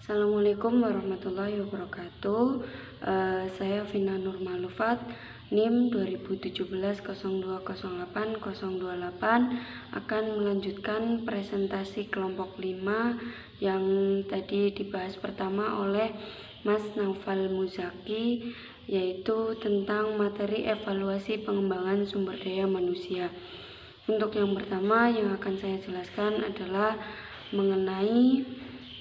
Assalamualaikum warahmatullahi wabarakatuh. Saya Vina Nurmalufat, NIM 2017-0208-028 akan melanjutkan presentasi kelompok 5 yang tadi dibahas pertama oleh Mas Naufal Muzaki, yaitu tentang materi evaluasi pengembangan sumber daya manusia. Untuk yang pertama yang akan saya jelaskan adalah mengenai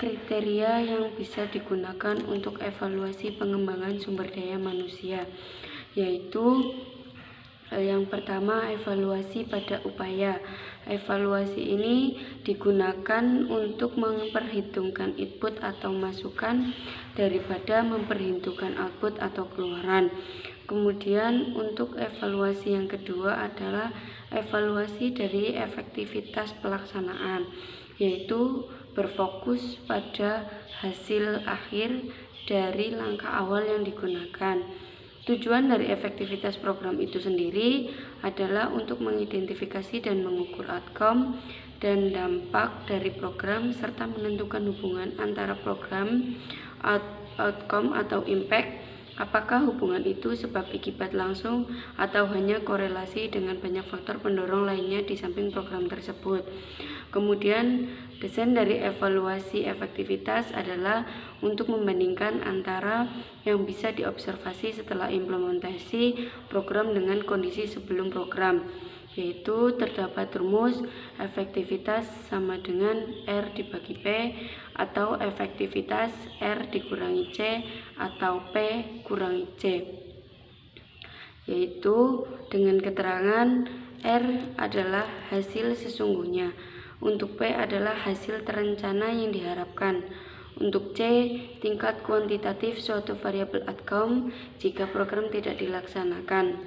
kriteria yang bisa digunakan untuk evaluasi pengembangan sumber daya manusia, yaitu yang pertama, evaluasi pada upaya. Evaluasi ini digunakan untuk memperhitungkan input atau masukan daripada memperhitungkan output atau keluaran. Kemudian untuk evaluasi yang kedua adalah evaluasi dari efektivitas pelaksanaan, yaitu berfokus pada hasil akhir dari langkah awal yang digunakan. Tujuan dari efektivitas program itu sendiri adalah untuk mengidentifikasi dan mengukur outcome dan dampak dari program serta menentukan hubungan antara program, outcome atau impact. Apakah hubungan itu sebab akibat langsung atau hanya korelasi dengan banyak faktor pendorong lainnya di samping program tersebut. Kemudian desain dari evaluasi efektivitas adalah untuk membandingkan antara yang bisa diobservasi setelah implementasi program dengan kondisi sebelum program, yaitu terdapat rumus efektivitas sama dengan R dibagi P atau efektivitas R dikurangi C atau P kurangi C, yaitu dengan keterangan R adalah hasil sesungguhnya, untuk P adalah hasil terencana yang diharapkan, untuk C tingkat kuantitatif suatu variabel outcome jika program tidak dilaksanakan.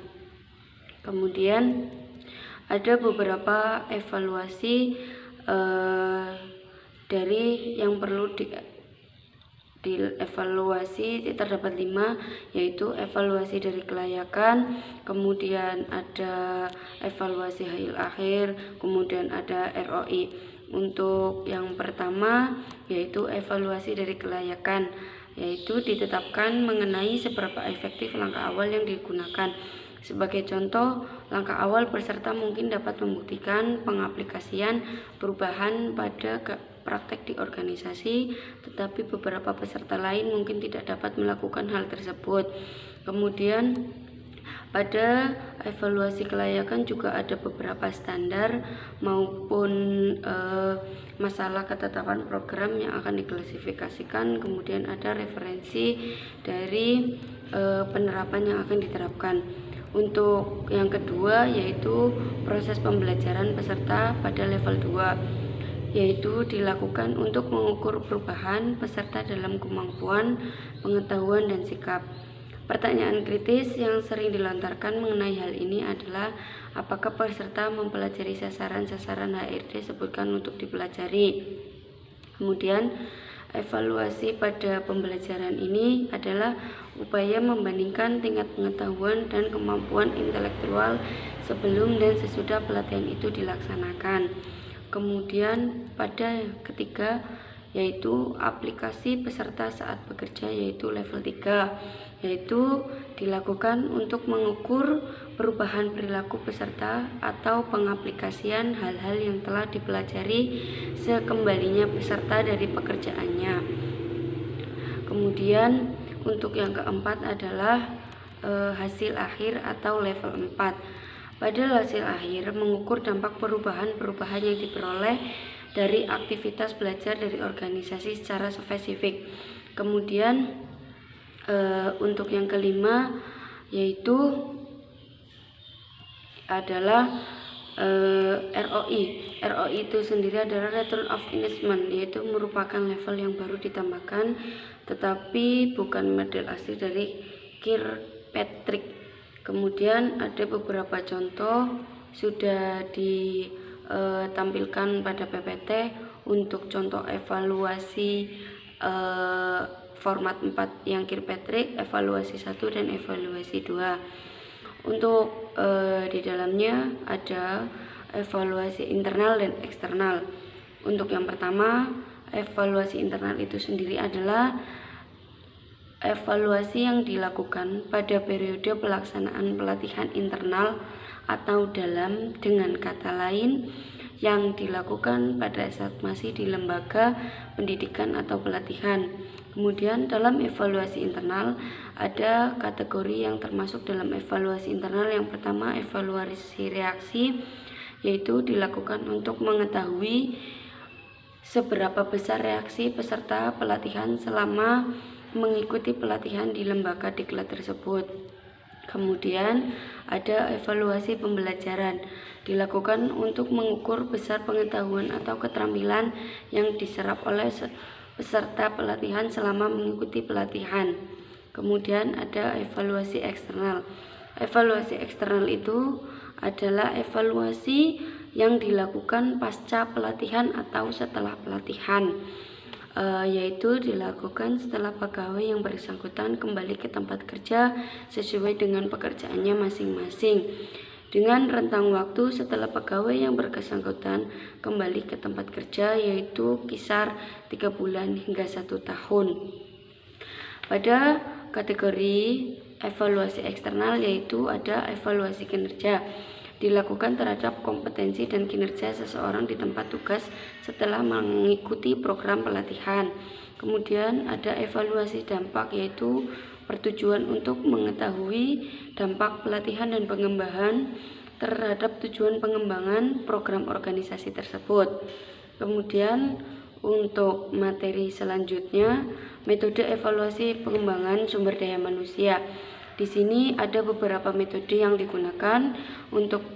Kemudian ada beberapa evaluasi dari yang perlu dievaluasi, terdapat 5, yaitu evaluasi dari kelayakan, kemudian ada evaluasi hasil akhir, kemudian ada ROI. Untuk yang pertama yaitu evaluasi dari kelayakan, yaitu ditetapkan mengenai seberapa efektif langkah awal yang digunakan. Sebagai contoh, langkah awal peserta mungkin dapat membuktikan pengaplikasian perubahan pada praktek di organisasi, tetapi beberapa peserta lain mungkin tidak dapat melakukan hal tersebut. Kemudian pada evaluasi kelayakan juga ada beberapa standar maupun masalah ketetapan program yang akan diklasifikasikan. Kemudian ada referensi dari penerapan yang akan diterapkan. Untuk yang kedua yaitu proses pembelajaran peserta pada level 2, yaitu dilakukan untuk mengukur perubahan peserta dalam kemampuan, pengetahuan, dan sikap. Pertanyaan kritis yang sering dilontarkan mengenai hal ini adalah apakah peserta mempelajari sasaran-sasaran HRD sebutkan untuk dipelajari. Kemudian evaluasi pada pembelajaran ini adalah upaya membandingkan tingkat pengetahuan dan kemampuan intelektual sebelum dan sesudah pelatihan itu dilaksanakan. Kemudian pada ketiga yaitu aplikasi peserta saat bekerja, yaitu level 3, yaitu dilakukan untuk mengukur perubahan perilaku peserta atau pengaplikasian hal-hal yang telah dipelajari sekembalinya peserta dari pekerjaannya. Kemudian untuk yang keempat adalah hasil akhir atau level 4. Pada hasil akhir mengukur dampak perubahan-perubahan yang diperoleh dari aktivitas belajar dari organisasi secara spesifik. Kemudian untuk yang kelima yaitu adalah ROI. ROI itu sendiri adalah Return of Investment, yaitu merupakan level yang baru ditambahkan tetapi bukan model asli dari Kirkpatrick. Kemudian ada beberapa contoh sudah ditampilkan pada PPT. Untuk contoh evaluasi format 4 yang Kirkpatrick, evaluasi 1 dan evaluasi 2. Untuk di dalamnya ada evaluasi internal dan eksternal. Untuk yang pertama, evaluasi internal itu sendiri adalah evaluasi yang dilakukan pada periode pelaksanaan pelatihan internal atau dalam, dengan kata lain, yang dilakukan pada saat masih di lembaga pendidikan atau pelatihan. Kemudian dalam evaluasi internal ada kategori yang termasuk dalam evaluasi internal. Yang pertama, evaluasi reaksi, yaitu dilakukan untuk mengetahui seberapa besar reaksi peserta pelatihan selama mengikuti pelatihan di lembaga diklat tersebut. Kemudian ada evaluasi pembelajaran, dilakukan untuk mengukur besar pengetahuan atau keterampilan yang diserap oleh peserta pelatihan selama mengikuti pelatihan. Kemudian ada evaluasi eksternal. Evaluasi eksternal itu adalah evaluasi yang dilakukan pasca pelatihan atau setelah pelatihan, yaitu dilakukan setelah pegawai yang bersangkutan kembali ke tempat kerja sesuai dengan pekerjaannya masing-masing, dengan rentang waktu setelah pegawai yang bersangkutan kembali ke tempat kerja, yaitu kisar 3 bulan hingga 1 tahun. Pada kategori evaluasi eksternal, yaitu ada evaluasi kinerja, dilakukan terhadap kompetensi dan kinerja seseorang di tempat tugas setelah mengikuti program pelatihan. Kemudian ada evaluasi dampak, yaitu bertujuan untuk mengetahui dampak pelatihan dan pengembangan terhadap tujuan pengembangan program organisasi tersebut. Kemudian untuk materi selanjutnya, metode evaluasi pengembangan sumber daya manusia. Di sini ada beberapa metode yang digunakan untuk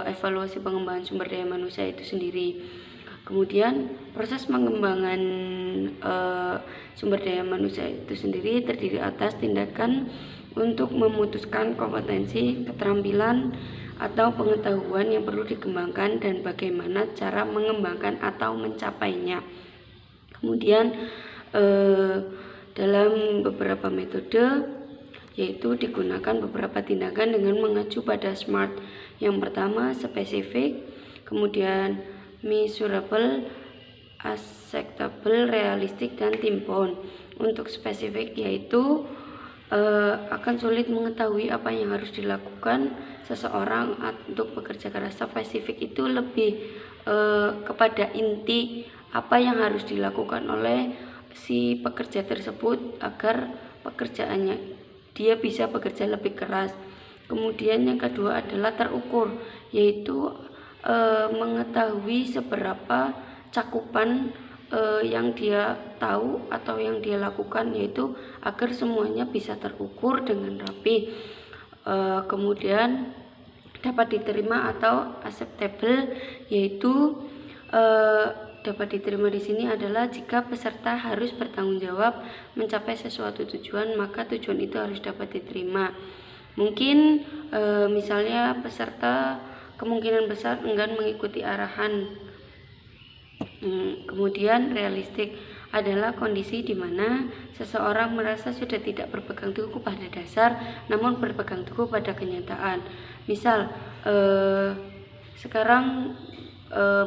evaluasi pengembangan sumber daya manusia itu sendiri. Kemudian proses pengembangan sumber daya manusia itu sendiri terdiri atas tindakan untuk memutuskan kompetensi, keterampilan, atau pengetahuan yang perlu dikembangkan dan bagaimana cara mengembangkan atau mencapainya. Kemudian dalam beberapa metode, yaitu digunakan beberapa tindakan dengan mengacu pada SMART. Yang pertama, spesifik, kemudian measurable, acceptable, realistic, dan time bound. Untuk spesifik, yaitu akan sulit mengetahui apa yang harus dilakukan seseorang untuk bekerja keras. Spesifik itu lebih kepada inti apa yang harus dilakukan oleh si pekerja tersebut agar pekerjaannya dia bisa bekerja lebih keras. Kemudian yang kedua adalah terukur, yaitu mengetahui seberapa cakupan yang dia tahu atau yang dia lakukan, yaitu agar semuanya bisa terukur dengan rapi. Kemudian dapat diterima atau acceptable, yaitu dapat diterima di sini adalah jika peserta harus bertanggung jawab mencapai sesuatu tujuan, maka tujuan itu harus dapat diterima. Mungkin misalnya peserta kemungkinan besar enggan mengikuti arahan. Kemudian realistik adalah kondisi di mana seseorang merasa sudah tidak berpegang teguh pada dasar, namun berpegang teguh pada kenyataan. Misal sekarang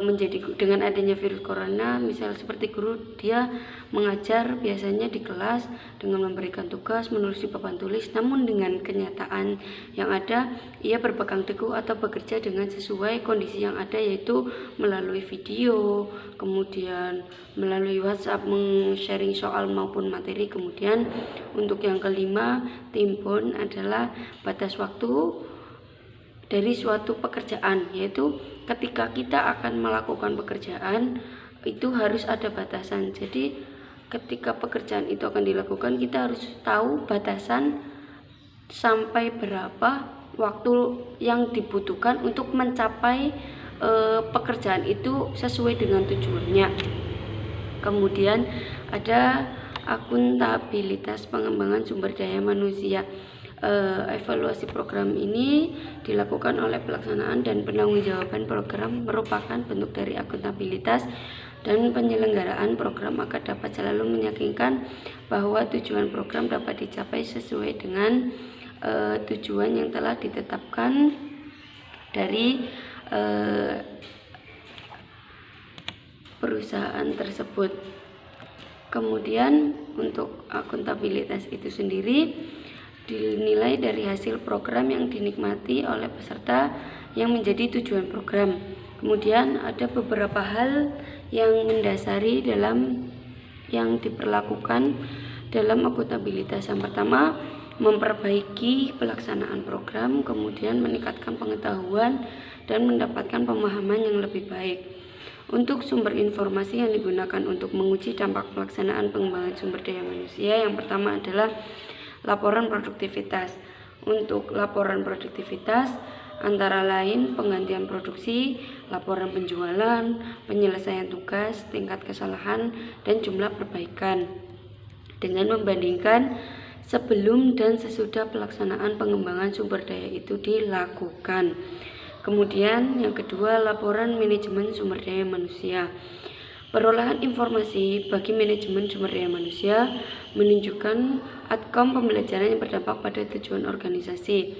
menjadi dengan adanya virus corona, misal seperti guru, dia mengajar biasanya di kelas dengan memberikan tugas menulis di papan tulis, namun dengan kenyataan yang ada ia berpegang teguh atau bekerja dengan sesuai kondisi yang ada, yaitu melalui video, kemudian melalui WhatsApp sharing soal maupun materi. Kemudian untuk yang kelima, time bound adalah batas waktu dari suatu pekerjaan, yaitu ketika kita akan melakukan pekerjaan itu harus ada batasan. Jadi ketika pekerjaan itu akan dilakukan, kita harus tahu batasan sampai berapa waktu yang dibutuhkan untuk mencapai pekerjaan itu sesuai dengan tujuannya. Kemudian ada akuntabilitas pengembangan sumber daya manusia. Evaluasi program ini dilakukan oleh pelaksanaan dan penanggulangan program, merupakan bentuk dari akuntabilitas dan penyelenggaraan program agar dapat selalu meyakinkan bahwa tujuan program dapat dicapai sesuai dengan tujuan yang telah ditetapkan dari perusahaan tersebut. Kemudian untuk akuntabilitas itu sendiri dinilai dari hasil program yang dinikmati oleh peserta yang menjadi tujuan program. Kemudian ada beberapa hal yang mendasari dalam yang diperlakukan dalam akuntabilitas. Yang pertama, memperbaiki pelaksanaan program, kemudian meningkatkan pengetahuan dan mendapatkan pemahaman yang lebih baik. Untuk sumber informasi yang digunakan untuk menguji dampak pelaksanaan pengembangan sumber daya manusia, yang pertama adalah laporan produktivitas. Untuk laporan produktivitas antara lain penggantian produksi, laporan penjualan, penyelesaian tugas, tingkat kesalahan, dan jumlah perbaikan dengan membandingkan sebelum dan sesudah pelaksanaan pengembangan sumber daya itu dilakukan. Kemudian yang kedua, laporan manajemen sumber daya manusia. Perolehan informasi bagi manajemen sumber daya manusia menunjukkan outcome pembelajaran yang berdampak pada tujuan organisasi.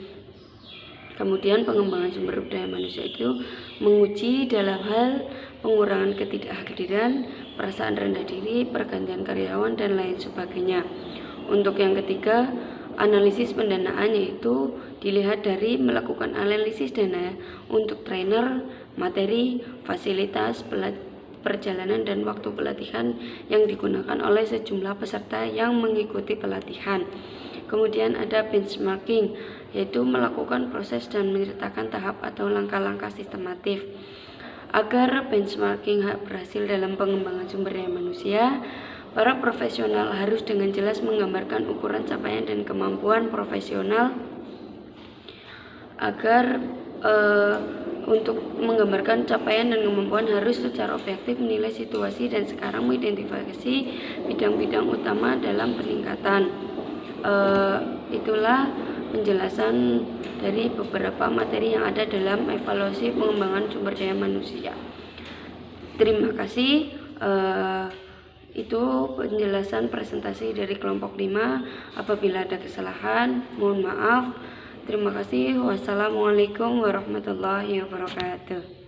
Kemudian pengembangan sumber daya manusia itu menguji dalam hal pengurangan ketidakhadiran, perasaan rendah diri, pergantian karyawan, dan lain sebagainya. Untuk yang ketiga, analisis pendanaan, yaitu dilihat dari melakukan analisis dana untuk trainer, materi, fasilitas, perjalanan, dan waktu pelatihan yang digunakan oleh sejumlah peserta yang mengikuti pelatihan. Kemudian ada benchmarking, yaitu melakukan proses dan menyertakan tahap atau langkah-langkah sistematif. Agar benchmarking berhasil dalam pengembangan sumber daya manusia, para profesional harus dengan jelas menggambarkan ukuran capaian dan kemampuan profesional. Agar untuk menggambarkan capaian dan kemampuan harus secara objektif menilai situasi dan sekarang mengidentifikasi bidang-bidang utama dalam peningkatan. Itulah penjelasan dari beberapa materi yang ada dalam evaluasi pengembangan sumber daya manusia. Terima kasih. Itu penjelasan presentasi dari kelompok 5. Apabila ada kesalahan, mohon maaf. Terima kasih. Wassalamualaikum warahmatullahi wabarakatuh.